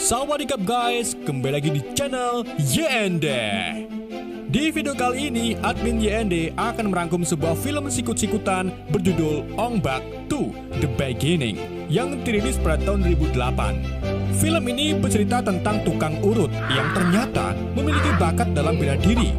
Sawadikap guys, kembali lagi di channel YND. Di video kali ini, admin YND akan merangkum sebuah film sikut-sikutan berjudul Ong Bak 2 The Beginning yang dirilis pada tahun 2008. Film ini bercerita tentang tukang urut yang ternyata memiliki bakat dalam bela diri.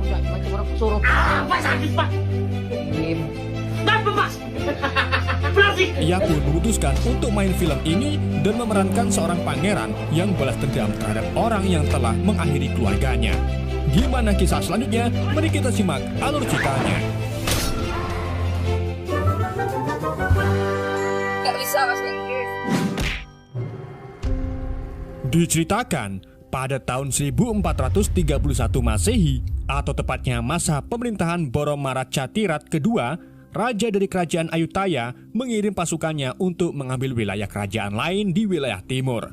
Ia pun memutuskan untuk main film ini dan memerankan seorang pangeran yang balas dendam terhadap orang yang telah mengakhiri keluarganya. Gimana kisah selanjutnya? Mari kita simak alur ceritanya. Gak bisa bahasa Inggris. Diceritakan pada tahun 1431 Masehi, atau tepatnya masa pemerintahan Boromara-Chatirat kedua, raja dari kerajaan Ayutthaya mengirim pasukannya untuk mengambil wilayah kerajaan lain di wilayah timur.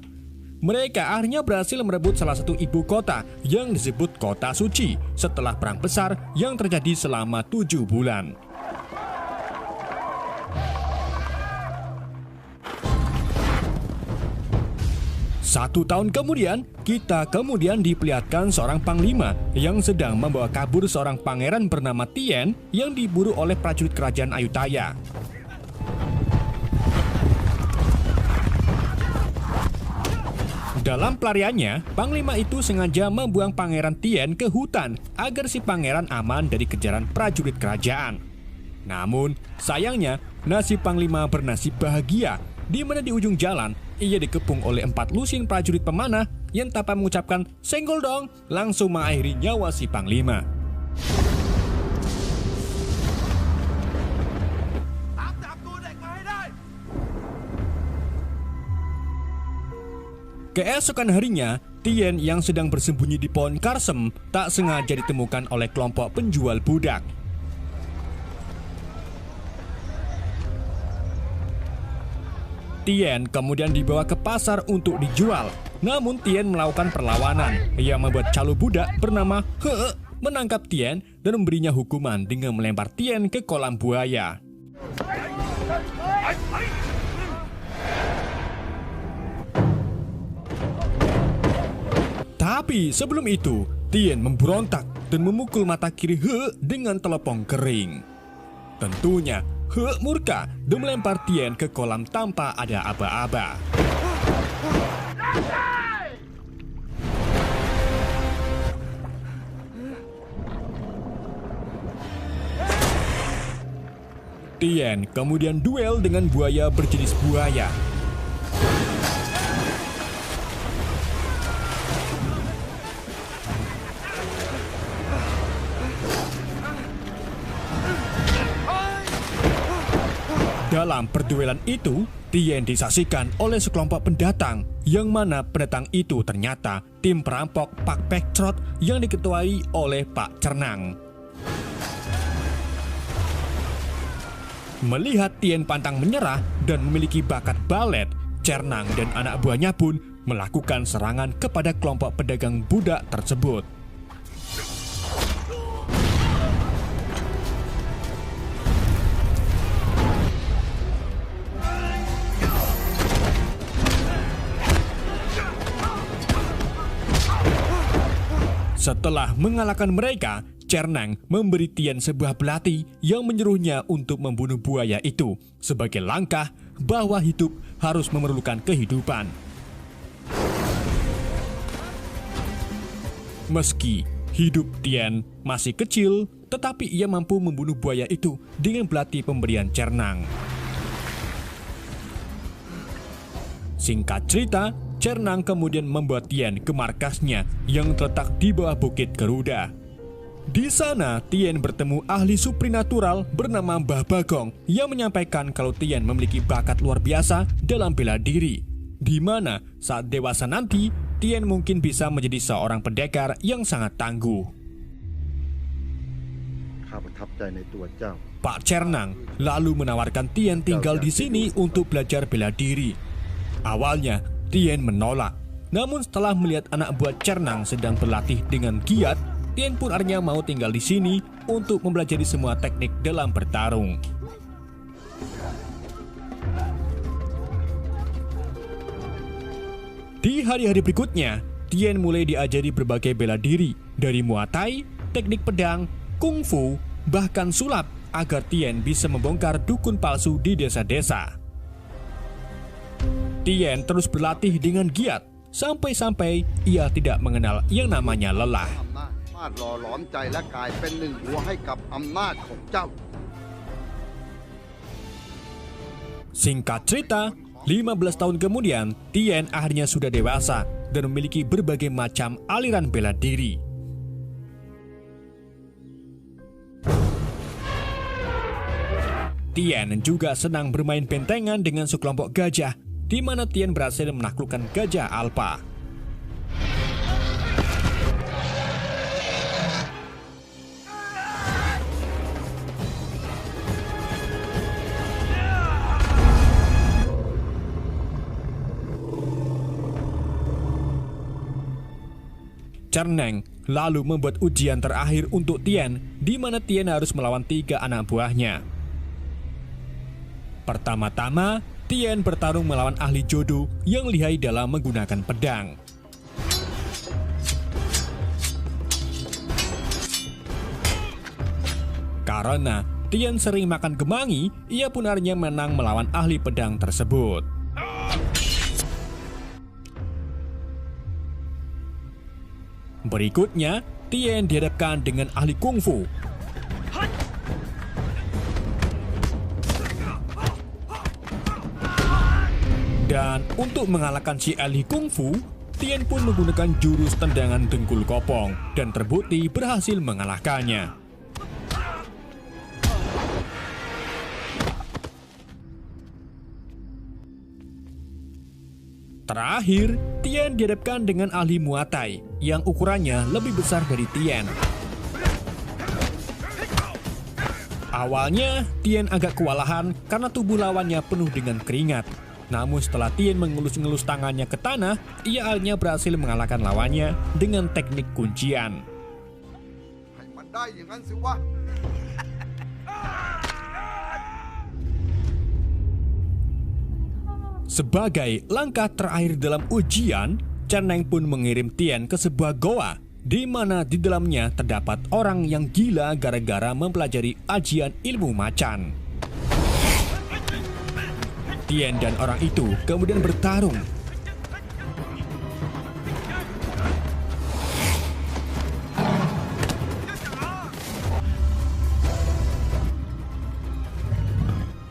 Mereka akhirnya berhasil merebut salah satu ibu kota yang disebut Kota Suci setelah perang besar yang terjadi selama 7 bulan. Satu tahun kemudian, kita diperlihatkan seorang panglima yang sedang membawa kabur seorang pangeran bernama Tien yang diburu oleh prajurit kerajaan Ayutthaya. Dalam pelariannya, panglima itu sengaja membuang pangeran Tien ke hutan agar si pangeran aman dari kejaran prajurit kerajaan. Namun, sayangnya, nasib panglima bernasib bahagia, di mana di ujung jalan ia dikepung oleh 4 lusin prajurit pemanah yang tanpa mengucapkan "senggol dong" langsung mengakhiri nyawa si panglima. Keesokan harinya, Tien yang sedang bersembunyi di pohon karsem tak sengaja ditemukan oleh kelompok penjual budak. Tien kemudian dibawa ke pasar untuk dijual. Namun Tien melakukan perlawanan yang membuat calo budak bernama He menangkap Tien dan memberinya hukuman dengan melempar Tien ke kolam buaya. Tapi sebelum itu, Tien memberontak dan memukul mata kiri He dengan telepong kering. Tentunya He murka dan melempar Tien ke kolam tanpa ada aba-aba. Tien kemudian duel dengan buaya berjenis buaya. Dalam perduelan itu, Tien disaksikan oleh sekelompok pendatang, yang mana pendatang itu ternyata tim perampok Pak Pektrot yang diketuai oleh Pak Cernang. Melihat Tien pantang menyerah dan memiliki bakat balet, Cernang dan anak buahnya pun melakukan serangan kepada kelompok pedagang budak tersebut. Setelah mengalahkan mereka, Cernang memberi Tien sebuah belati yang menyuruhnya untuk membunuh buaya itu sebagai langkah bahwa hidup harus memerlukan kehidupan. Meski hidup Tien masih kecil, tetapi ia mampu membunuh buaya itu dengan belati pemberian Cernang. Singkat cerita, Cernang kemudian membawa Tien ke markasnya yang terletak di bawah Bukit Garuda. Di sana, Tien bertemu ahli suprinatural bernama Mbah Bagong yang menyampaikan kalau Tien memiliki bakat luar biasa dalam bela diri, di mana saat dewasa nanti, Tien mungkin bisa menjadi seorang pendekar yang sangat tangguh. Pak Cernang lalu menawarkan Tien tinggal di sini untuk belajar bela diri. Awalnya, Tien menolak. Namun setelah melihat anak buah Cernang sedang berlatih dengan giat, Tien pun akhirnya mau tinggal di sini untuk mempelajari semua teknik dalam bertarung. Di hari-hari berikutnya, Tien mulai diajari berbagai bela diri, dari Muay Thai, teknik pedang, kungfu, bahkan sulap, agar Tien bisa membongkar dukun palsu di desa-desa. Tien terus berlatih dengan giat, sampai-sampai ia tidak mengenal yang namanya lelah. Singkat cerita, 15 tahun kemudian, Tien akhirnya sudah dewasa dan memiliki berbagai macam aliran bela diri. Tien juga senang bermain bentengan dengan sekelompok gajah, di mana Tien berhasil menaklukkan gajah Alpha. Cerneng lalu membuat ujian terakhir untuk Tien, di mana Tien harus melawan 3 anak buahnya. Pertama-tama, Tien bertarung melawan ahli jodo yang lihai dalam menggunakan pedang. Karena Tien sering makan kemangi, ia pun akhirnya menang melawan ahli pedang tersebut. Berikutnya, Tien dihadapkan dengan ahli kungfu. Dan untuk mengalahkan si ahli kungfu, Tien pun menggunakan jurus tendangan dengkul kopong dan terbukti berhasil mengalahkannya. Terakhir, Tien dihadapkan dengan ahli Muay Thai yang ukurannya lebih besar dari Tien. Awalnya, Tien agak kewalahan karena tubuh lawannya penuh dengan keringat. Namun setelah Tien mengelus-ngelus tangannya ke tanah, ia akhirnya berhasil mengalahkan lawannya dengan teknik kuncian. Sebagai langkah terakhir dalam ujian, Cerneng pun mengirim Tien ke sebuah goa, di mana di dalamnya terdapat orang yang gila gara-gara mempelajari ajian ilmu macan. Tien dan orang itu kemudian bertarung.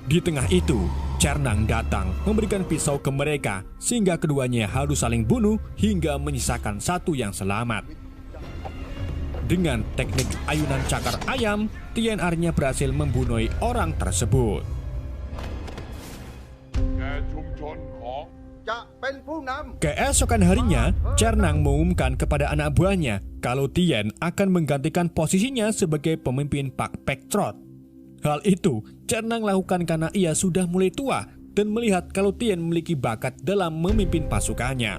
Di tengah itu, Cerneng datang memberikan pisau ke mereka sehingga keduanya harus saling bunuh hingga menyisakan satu yang selamat. Dengan teknik ayunan cakar ayam, Tien akhirnya berhasil membunuh orang tersebut. Keesokan harinya, Cerneng mengumumkan kepada anak buahnya kalau Tien akan menggantikan posisinya sebagai pemimpin Pak Pek Trot. Hal itu Cerneng lakukan karena ia sudah mulai tua dan melihat kalau Tien memiliki bakat dalam memimpin pasukannya.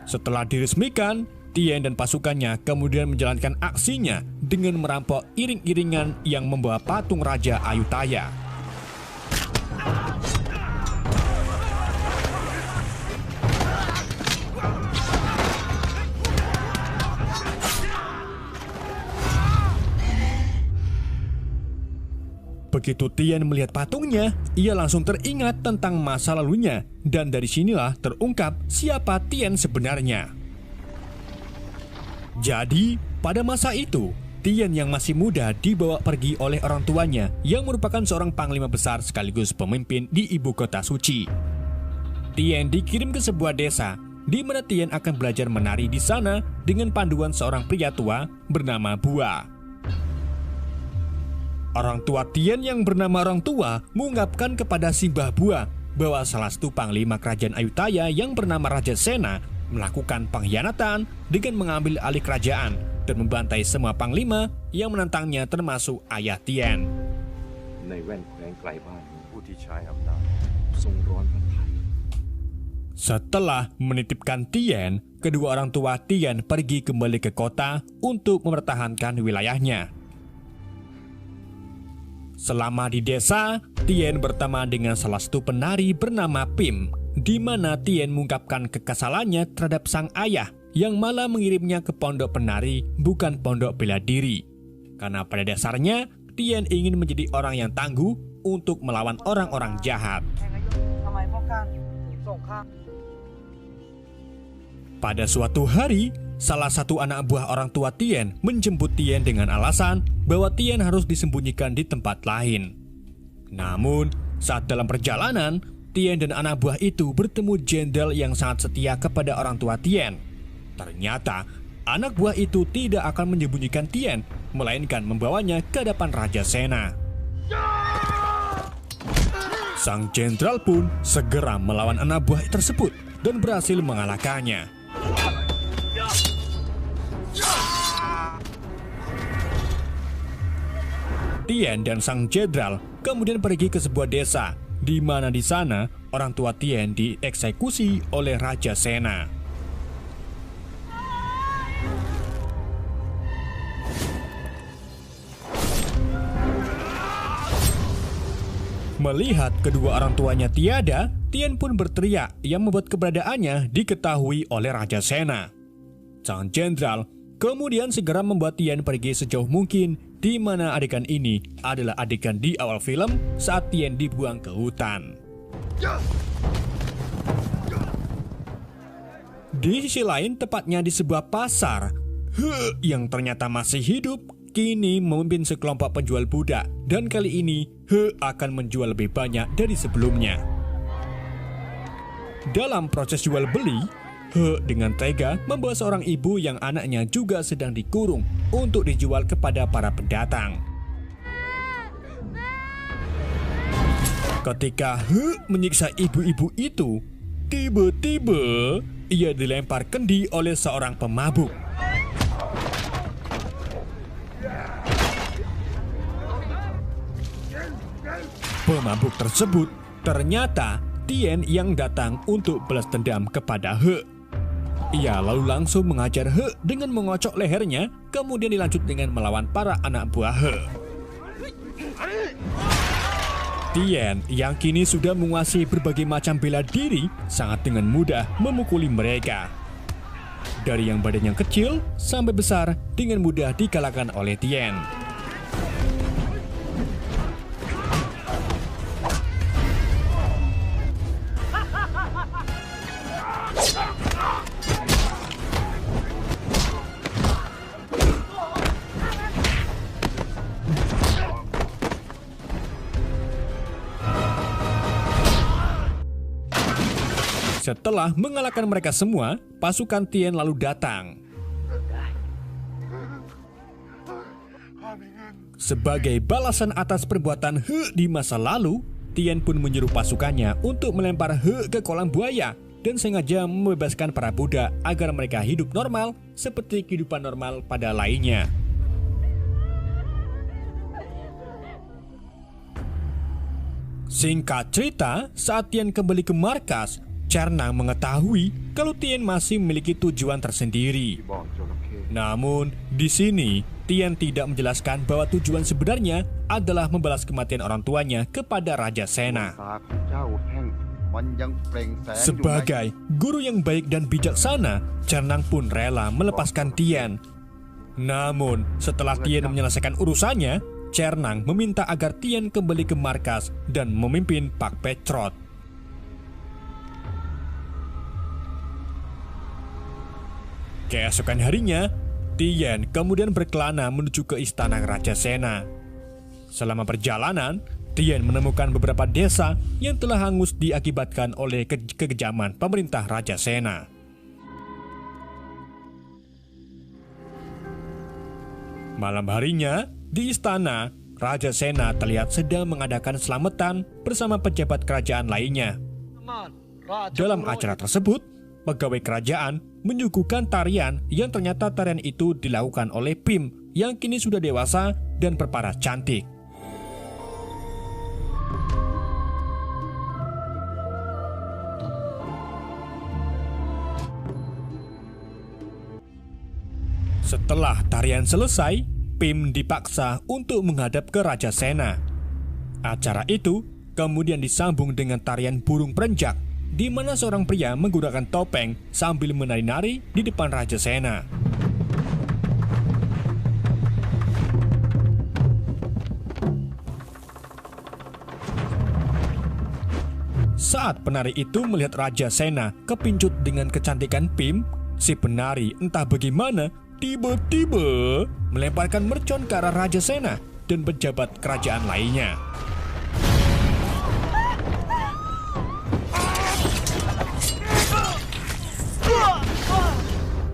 Setelah diresmikan, Tien dan pasukannya kemudian menjalankan aksinya dengan merampok iring-iringan yang membawa patung Raja Ayutthaya. Begitu Tien melihat patungnya, ia langsung teringat tentang masa lalunya, dan dari sinilah terungkap siapa Tien sebenarnya. Jadi, pada masa itu, Tien yang masih muda dibawa pergi oleh orang tuanya yang merupakan seorang panglima besar sekaligus pemimpin di ibu kota suci. Tien dikirim ke sebuah desa, di mana Tien akan belajar menari di sana dengan panduan seorang pria tua bernama Bua. Orang tua Tien yang bernama Orang Tua mengungkapkan kepada si Mbah Bua bahwa salah satu panglima kerajaan Ayutthaya yang bernama Raja Sena melakukan pengkhianatan dengan mengambil alih kerajaan dan membantai semua panglima yang menentangnya termasuk ayah Tien. Setelah menitipkan Tien, kedua orang tua Tien pergi kembali ke kota untuk mempertahankan wilayahnya. Selama di desa, Tien berteman dengan salah satu penari bernama Pim, di mana Tien mengungkapkan kekesalannya terhadap sang ayah yang malah mengirimnya ke pondok penari bukan pondok bela diri. Karena pada dasarnya, Tien ingin menjadi orang yang tangguh untuk melawan orang-orang jahat. Pada suatu hari, salah satu anak buah orang tua Tien menjemput Tien dengan alasan bahwa Tien harus disembunyikan di tempat lain. Namun, saat dalam perjalanan, Tien dan anak buah itu bertemu jenderal yang sangat setia kepada orang tua Tien. Ternyata, anak buah itu tidak akan menyembunyikan Tien, melainkan membawanya ke hadapan Raja Sena. Sang jenderal pun segera melawan anak buah tersebut dan berhasil mengalahkannya. Tien dan sang jenderal kemudian pergi ke sebuah desa, di mana di sana orang tua Tien dieksekusi oleh Raja Sena. Melihat kedua orang tuanya tiada, Tien pun berteriak yang membuat keberadaannya diketahui oleh Raja Sena. Sang jenderal kemudian segera membuat Tien pergi sejauh mungkin, di mana adegan ini adalah adegan di awal film saat Tien dibuang ke hutan. Di sisi lain, tepatnya di sebuah pasar, He yang ternyata masih hidup kini memimpin sekelompok penjual budak, dan kali ini He akan menjual lebih banyak dari sebelumnya. Dalam proses jual beli, He dengan tega membawa seorang ibu yang anaknya juga sedang dikurung untuk dijual kepada para pendatang. Ketika He menyiksa ibu-ibu itu, tiba-tiba ia dilempar kendi oleh seorang pemabuk. Pemabuk tersebut ternyata Tien yang datang untuk balas dendam kepada He. Ia lalu langsung mengajar He dengan mengocok lehernya, kemudian dilanjut dengan melawan para anak buah He. Tien yang kini sudah menguasai berbagai macam bela diri sangat dengan mudah memukuli mereka. Dari yang badannya kecil sampai besar dengan mudah dikalahkan oleh Tien. Setelah mengalahkan mereka semua, pasukan Tien lalu datang. Sebagai balasan atas perbuatan He di masa lalu, Tien pun menyuruh pasukannya untuk melempar He ke kolam buaya dan sengaja membebaskan para budak agar mereka hidup normal seperti kehidupan normal pada lainnya. Singkat cerita, saat Tien kembali ke markas, Cernang mengetahui kalau Tien masih memiliki tujuan tersendiri. Namun, di sini Tien tidak menjelaskan bahwa tujuan sebenarnya adalah membalas kematian orang tuanya kepada Raja Sena. Sebagai guru yang baik dan bijaksana, Cernang pun rela melepaskan Tien. Namun, setelah Tien menyelesaikan urusannya, Cernang meminta agar Tien kembali ke markas dan memimpin Pak Petrot. Keesokan harinya, Tien kemudian berkelana menuju ke istana Raja Sena. Selama perjalanan, Tien menemukan beberapa desa yang telah hangus diakibatkan oleh kekejaman pemerintah Raja Sena. Malam harinya, di istana, Raja Sena terlihat sedang mengadakan selamatan bersama pejabat kerajaan lainnya. Dalam acara tersebut, pegawai kerajaan menyuguhkan tarian yang ternyata tarian itu dilakukan oleh Pim yang kini sudah dewasa dan berparas cantik. Setelah tarian selesai, Pim dipaksa untuk menghadap ke Raja Sena. Acara itu kemudian disambung dengan tarian burung perenjak, di mana seorang pria menggunakan topeng sambil menari-nari di depan Raja Sena. Saat penari itu melihat Raja Sena kepincut dengan kecantikan Pim, si penari entah bagaimana tiba-tiba melemparkan mercon ke arah Raja Sena dan pejabat kerajaan lainnya.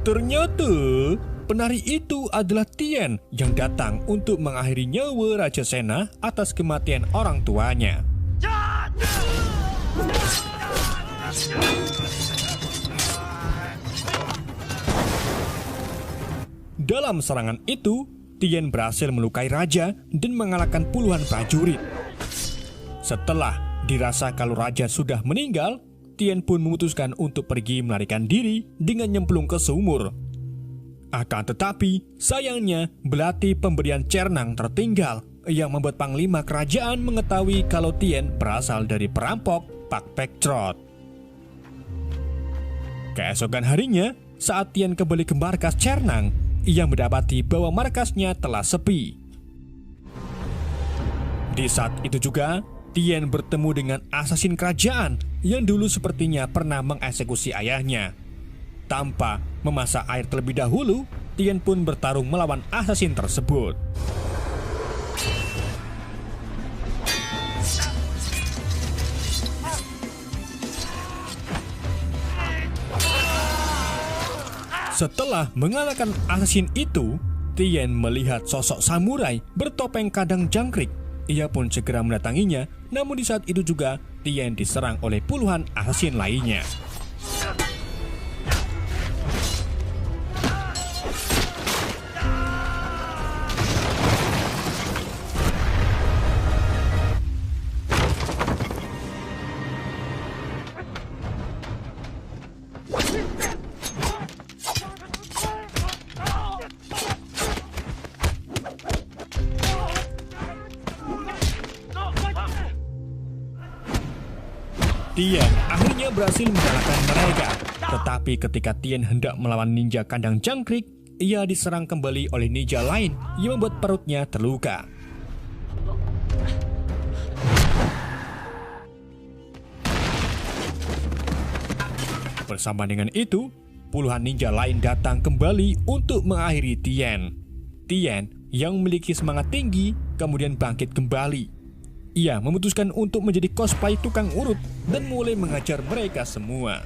Ternyata penari itu adalah Tien yang datang untuk mengakhiri nyawa Raja Sena atas kematian orang tuanya. Dalam serangan itu, Tien berhasil melukai raja dan mengalahkan puluhan prajurit. Setelah dirasa kalau raja sudah meninggal, Tien pun memutuskan untuk pergi melarikan diri dengan nyemplung ke sumur. Akan tetapi, sayangnya belati pemberian Cernang tertinggal yang membuat panglima kerajaan mengetahui kalau Tien berasal dari perampok Pak Pektrot. Keesokan harinya, saat Tien kembali ke markas Cernang, ia mendapati bahwa markasnya telah sepi. Di saat itu juga, Tien bertemu dengan asasin kerajaan yang dulu sepertinya pernah mengeksekusi ayahnya. Tanpa memasak air terlebih dahulu, Tien pun bertarung melawan asasin tersebut. Setelah mengalahkan asasin itu, Tien melihat sosok samurai bertopeng kadang jangkrik. Ia pun segera mendatanginya, namun di saat itu juga Tien diserang oleh puluhan asasin lainnya. Tien akhirnya berhasil mengalahkan mereka. Tetapi ketika Tien hendak melawan ninja kandang jangkrik, ia diserang kembali oleh ninja lain yang membuat perutnya terluka. Bersama dengan itu, puluhan ninja lain datang kembali untuk mengakhiri Tien. Tien yang memiliki semangat tinggi kemudian bangkit kembali. Ia memutuskan untuk menjadi cosplay tukang urut dan mulai mengajar mereka semua.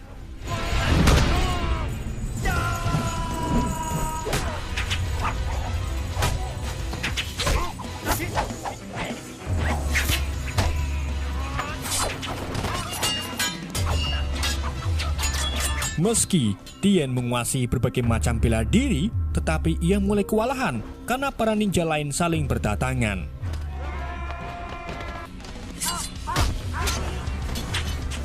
Meski Tien menguasai berbagai macam bela diri, tetapi ia mulai kewalahan karena para ninja lain saling berdatangan.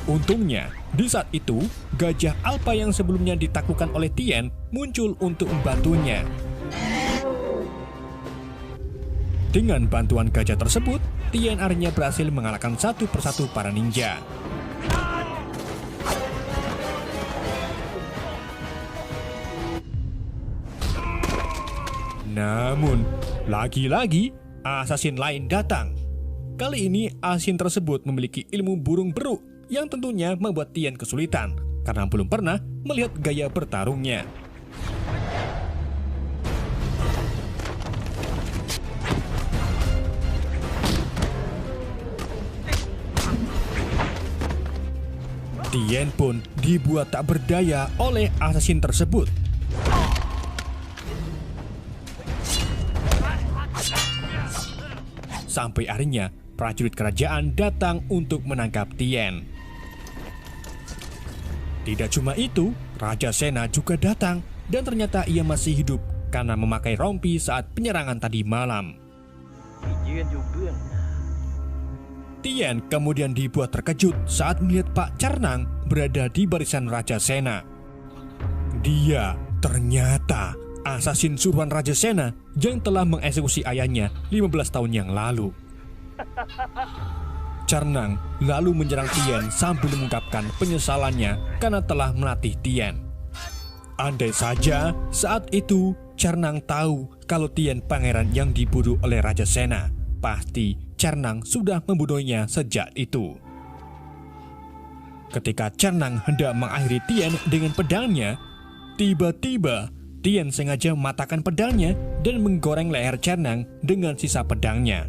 Untungnya, di saat itu, gajah alpa yang sebelumnya ditaklukkan oleh Tien muncul untuk membantunya. Dengan bantuan gajah tersebut, Tien akhirnya berhasil mengalahkan satu persatu para ninja. Namun, lagi-lagi asasin lain datang. Kali ini, asasin tersebut memiliki ilmu burung beruk yang tentunya membuat Tien kesulitan karena belum pernah melihat gaya bertarungnya. Tien pun dibuat tak berdaya oleh asasin tersebut. Sampai akhirnya prajurit kerajaan datang untuk menangkap Tien. Tidak cuma itu, Raja Sena juga datang dan ternyata ia masih hidup karena memakai rompi saat penyerangan tadi malam. Tien kemudian dibuat terkejut saat melihat Pak Cernang berada di barisan Raja Sena. Dia ternyata asasin suruhan Raja Sena yang telah mengeksekusi ayahnya 15 tahun yang lalu. Cernang lalu menyerang Tien sambil mengungkapkan penyesalannya karena telah melatih Tien. Andai saja saat itu Cernang tahu kalau Tien pangeran yang dibunuh oleh Raja Sena, pasti Cernang sudah membunuhnya sejak itu. Ketika Cernang hendak mengakhiri Tien dengan pedangnya, tiba-tiba Tien sengaja mematahkan pedangnya dan menggoreng leher Cernang dengan sisa pedangnya.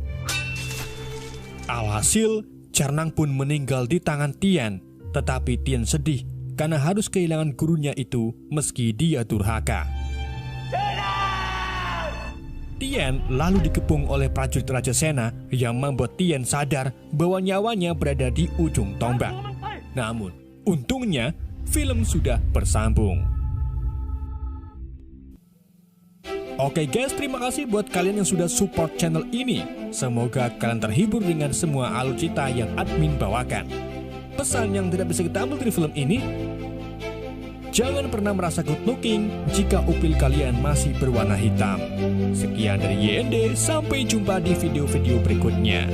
Alhasil, Cernang pun meninggal di tangan Tien, tetapi Tien sedih karena harus kehilangan gurunya itu meski dia durhaka. Tien lalu dikepung oleh prajurit Raja Sena yang membuat Tien sadar bahwa nyawanya berada di ujung tombak. Namun, untungnya film sudah bersambung. Oke guys, terima kasih buat kalian yang sudah support channel ini. Semoga kalian terhibur dengan semua alur cerita yang admin bawakan. Pesan yang tidak bisa kita ambil dari film ini, jangan pernah merasa good looking jika upil kalian masih berwarna hitam. Sekian dari YND, sampai jumpa di video-video berikutnya.